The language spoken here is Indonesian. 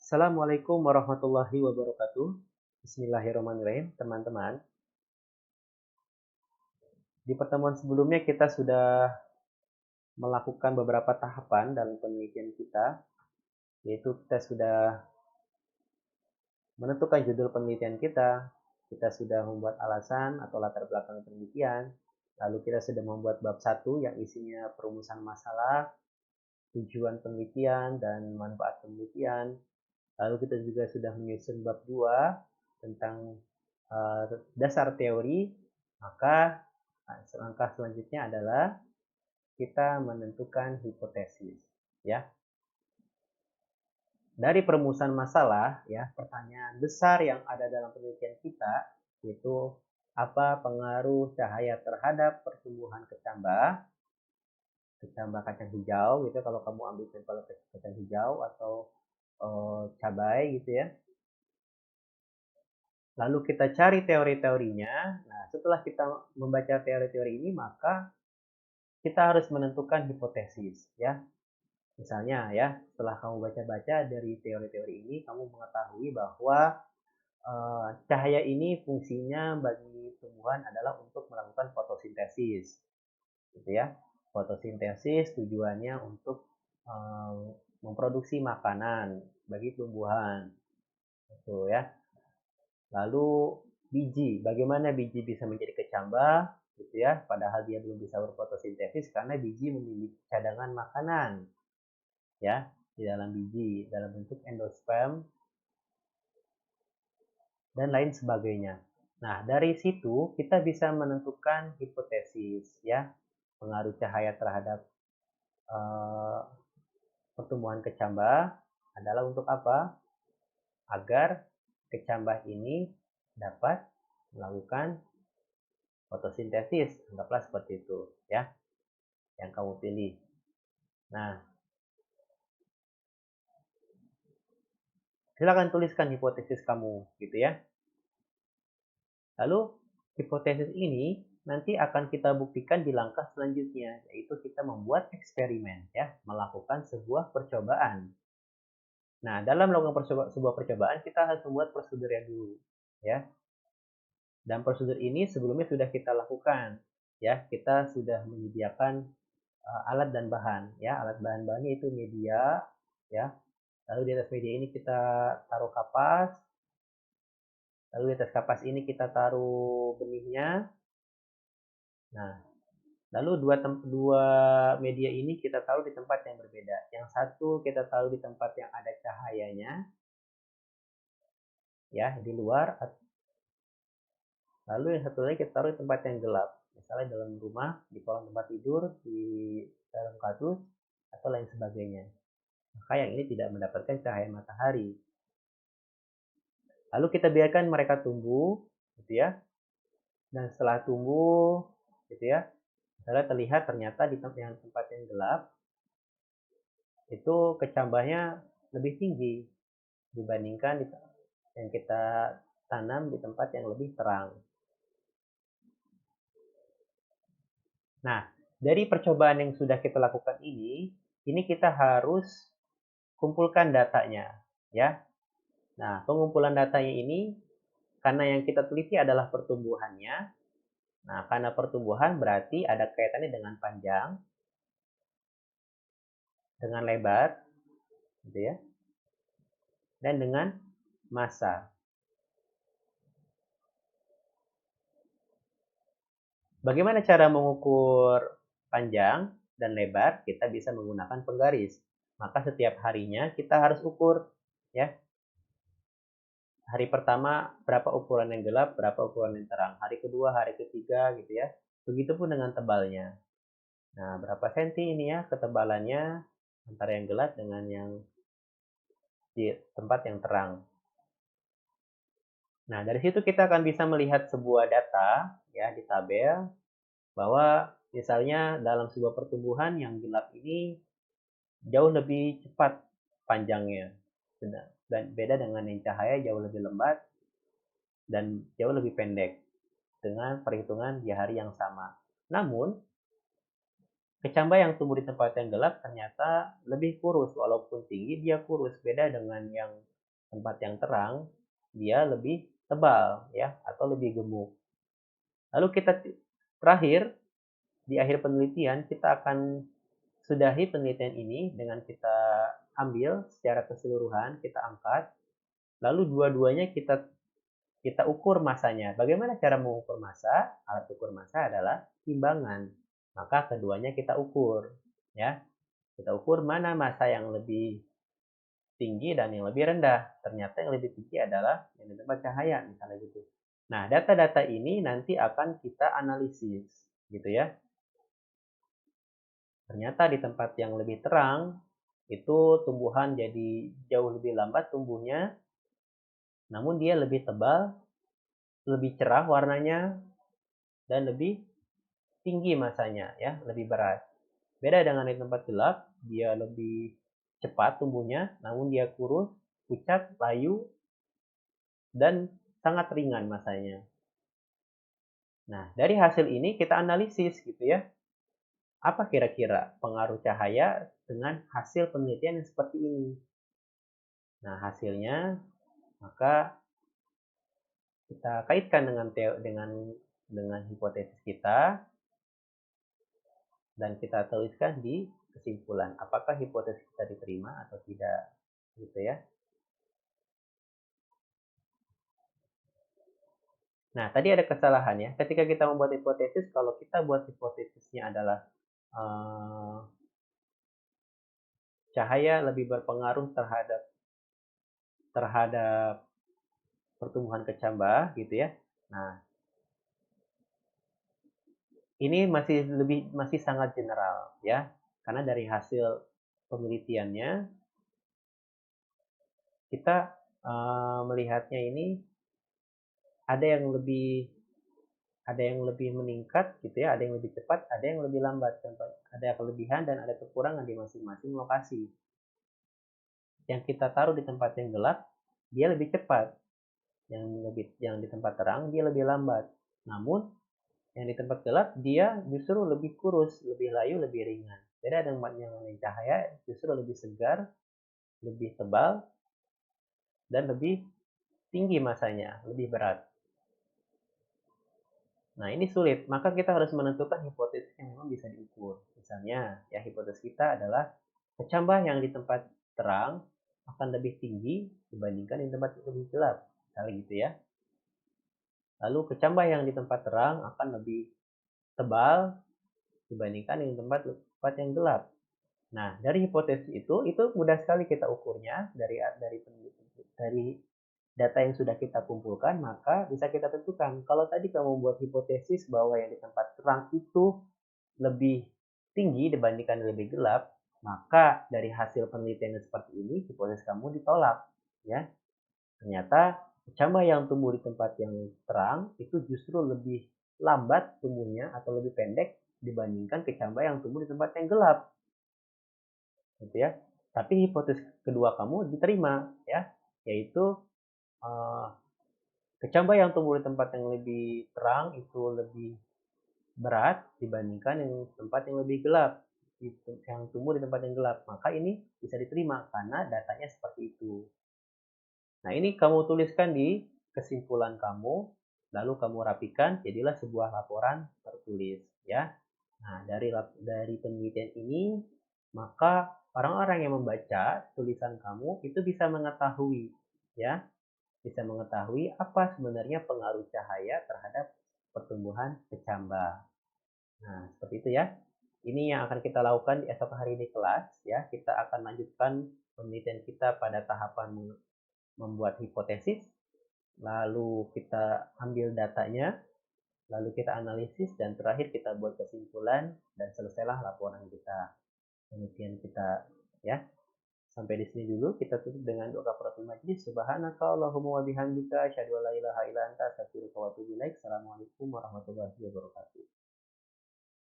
Assalamualaikum warahmatullahi wabarakatuh. Bismillahirrahmanirrahim, teman-teman. Di pertemuan sebelumnya kita sudah melakukan beberapa tahapan dalam penelitian kita, yaitu kita sudah menentukan judul penelitian kita sudah membuat alasan atau latar belakang penelitian, lalu kita sudah membuat bab 1 yang isinya perumusan masalah, tujuan penelitian, dan manfaat penelitian. Lalu kita juga sudah menyusun bab 2 tentang dasar teori, maka langkah selanjutnya adalah kita menentukan hipotesis, ya. Dari perumusan masalah, ya, pertanyaan besar yang ada dalam penelitian kita yaitu apa pengaruh cahaya terhadap pertumbuhan kecambah kacang hijau gitu kalau kamu ambil sampel kacang hijau atau cabai gitu ya. Lalu kita cari teori-teorinya. Nah, setelah kita membaca teori-teori ini, maka kita harus menentukan hipotesis, ya. Misalnya ya, setelah kamu baca-baca dari teori-teori ini, kamu mengetahui bahwa cahaya ini fungsinya bagi tumbuhan adalah untuk melakukan fotosintesis, gitu ya. Fotosintesis tujuannya untuk memproduksi makanan bagi tumbuhan, gitu ya. Lalu biji, bagaimana biji bisa menjadi kecambah, gitu ya, padahal dia belum bisa berfotosintesis karena biji memiliki cadangan makanan, ya, di dalam biji dalam bentuk endosperm dan lain sebagainya. Nah, dari situ kita bisa menentukan hipotesis, ya, pengaruh cahaya terhadap uh, pertumbuhan kecambah adalah untuk apa? Agar kecambah ini dapat melakukan fotosintesis, anggaplah seperti itu, ya, yang kamu pilih. Nah, silakan tuliskan hipotesis kamu, gitu ya. Lalu hipotesis ini nanti akan kita buktikan di langkah selanjutnya, yaitu kita membuat eksperimen, ya, melakukan sebuah percobaan. Nah, dalam melakukan sebuah percobaan kita harus membuat prosedurnya dulu, ya. Dan prosedur ini sebelumnya sudah kita lakukan, ya. Kita sudah menyediakan alat dan bahan, ya. Alat bahan-bahannya itu media, ya. Lalu di atas media ini kita taruh kapas. Lalu di atas kapas ini kita taruh benihnya. Nah, lalu dua media ini kita taruh di tempat yang berbeda. Yang satu kita taruh di tempat yang ada cahayanya, ya, di luar. Lalu yang satu lagi kita taruh di tempat yang gelap. Misalnya dalam rumah, di kolong tempat tidur, di dalam kardus, atau lain sebagainya. Maka yang ini tidak mendapatkan cahaya matahari. Lalu kita biarkan mereka tumbuh, gitu ya. Dan setelah tumbuh, gitu ya, misalnya terlihat ternyata di tempat yang gelap itu kecambahnya lebih tinggi dibandingkan yang kita tanam di tempat yang lebih terang. Nah, dari percobaan yang sudah kita lakukan ini kita harus kumpulkan datanya, ya. Nah, pengumpulan datanya ini karena yang kita teliti adalah pertumbuhannya. Nah, karena pertumbuhan berarti ada kaitannya dengan panjang, dengan lebar, gitu ya, dan dengan massa. Bagaimana cara mengukur panjang dan lebar? Kita bisa menggunakan penggaris. Maka setiap harinya kita harus ukur, ya. Hari pertama berapa ukuran yang gelap, berapa ukuran yang terang. Hari kedua, hari ketiga, gitu ya. Begitupun dengan tebalnya. Nah, berapa senti ini ya ketebalannya antara yang gelap dengan yang di tempat yang terang. Nah, dari situ kita akan bisa melihat sebuah data, ya, di tabel bahwa misalnya dalam sebuah pertumbuhan yang gelap ini jauh lebih cepat panjangnya, dan beda dengan yang cahaya jauh lebih lembat dan jauh lebih pendek dengan perhitungan di hari yang sama. Namun, kecambah yang tumbuh di tempat yang gelap ternyata lebih kurus, walaupun tinggi dia kurus, beda dengan yang tempat yang terang, dia lebih tebal ya atau lebih gemuk. Lalu kita terakhir di akhir penelitian kita akan sudahi penelitian ini dengan kita ambil secara keseluruhan, kita angkat, lalu dua-duanya kita kita ukur masanya. Bagaimana cara mengukur massa? Alat ukur massa adalah timbangan. Maka keduanya kita ukur, ya. Kita ukur mana massa yang lebih tinggi dan yang lebih rendah. Ternyata yang lebih tinggi adalah yang di tempat cahaya, misalnya gitu. Nah, data-data ini nanti akan kita analisis, gitu ya. Ternyata di tempat yang lebih terang, itu tumbuhan jadi jauh lebih lambat tumbuhnya, namun dia lebih tebal, lebih cerah warnanya, dan lebih tinggi massanya, ya, lebih berat. Beda dengan di tempat gelap, dia lebih cepat tumbuhnya, namun dia kurus, pucat, layu, dan sangat ringan massanya. Nah, dari hasil ini kita analisis gitu ya. Apa kira-kira pengaruh cahaya dengan hasil penelitian yang seperti ini? Nah, hasilnya maka kita kaitkan dengan hipotesis kita dan kita tuliskan di kesimpulan. Apakah hipotesis kita diterima atau tidak, gitu ya. Nah, tadi ada kesalahan ya. Ketika kita membuat hipotesis, kalau kita buat hipotesisnya adalah cahaya lebih berpengaruh terhadap terhadap pertumbuhan kecambah gitu ya. Nah, ini masih sangat general ya. Karena dari hasil penelitiannya kita melihatnya ini ada yang lebih meningkat gitu ya, ada yang lebih cepat, ada yang lebih lambat. Contoh, ada kelebihan dan ada kekurangan di masing-masing lokasi. Yang kita taruh di tempat yang gelap, dia lebih cepat. Yang di tempat terang dia lebih lambat. Namun yang di tempat gelap dia justru lebih kurus, lebih layu, lebih ringan. Beda dengan yang cahaya justru lebih segar, lebih tebal, dan lebih tinggi massanya, lebih berat. Nah, ini sulit. Maka kita harus menentukan hipotesis yang memang bisa diukur. Misalnya, ya hipotesis kita adalah kecambah yang di tempat terang akan lebih tinggi dibandingkan di tempat yang lebih gelap. Misalnya gitu ya. Lalu kecambah yang di tempat terang akan lebih tebal dibandingkan di tempat yang gelap. Nah, dari hipotesis itu mudah sekali kita ukurnya dari data yang sudah kita kumpulkan, maka bisa kita tentukan. Kalau tadi kamu buat hipotesis bahwa yang di tempat terang itu lebih tinggi dibandingkan yang lebih gelap, maka dari hasil penelitian seperti ini, hipotesis kamu ditolak. Ya, ternyata kecambah yang tumbuh di tempat yang terang itu justru lebih lambat tumbuhnya atau lebih pendek dibandingkan kecambah yang tumbuh di tempat yang gelap. Gitu ya. Tapi hipotesis kedua kamu diterima ya, yaitu kecambah yang tumbuh di tempat yang lebih terang itu lebih berat dibandingkan yang tempat yang lebih gelap, yang tumbuh di tempat yang gelap. Maka ini bisa diterima karena datanya seperti itu. Nah, ini kamu tuliskan di kesimpulan kamu, lalu kamu rapikan, jadilah sebuah laporan tertulis, ya. Nah, dari penelitian ini, maka orang-orang yang membaca tulisan kamu itu bisa mengetahui, ya, bisa mengetahui apa sebenarnya pengaruh cahaya terhadap pertumbuhan kecambah. Nah, seperti itu ya. Ini yang akan kita lakukan di esok hari di kelas, ya. Kita akan lanjutkan penelitian kita pada tahapan membuat hipotesis, lalu kita ambil datanya, lalu kita analisis, dan terakhir kita buat kesimpulan, dan selesailah laporan kita, penelitian kita, ya. Sampai di sini dulu, kita tutup dengan doa kafaratul majlis. Subhanaka Allahumma wa bihamdika asyhadu an la ilaha illa anta astaghfiruka wa atubu ilaik. Assalamualaikum warahmatullahi wabarakatuh.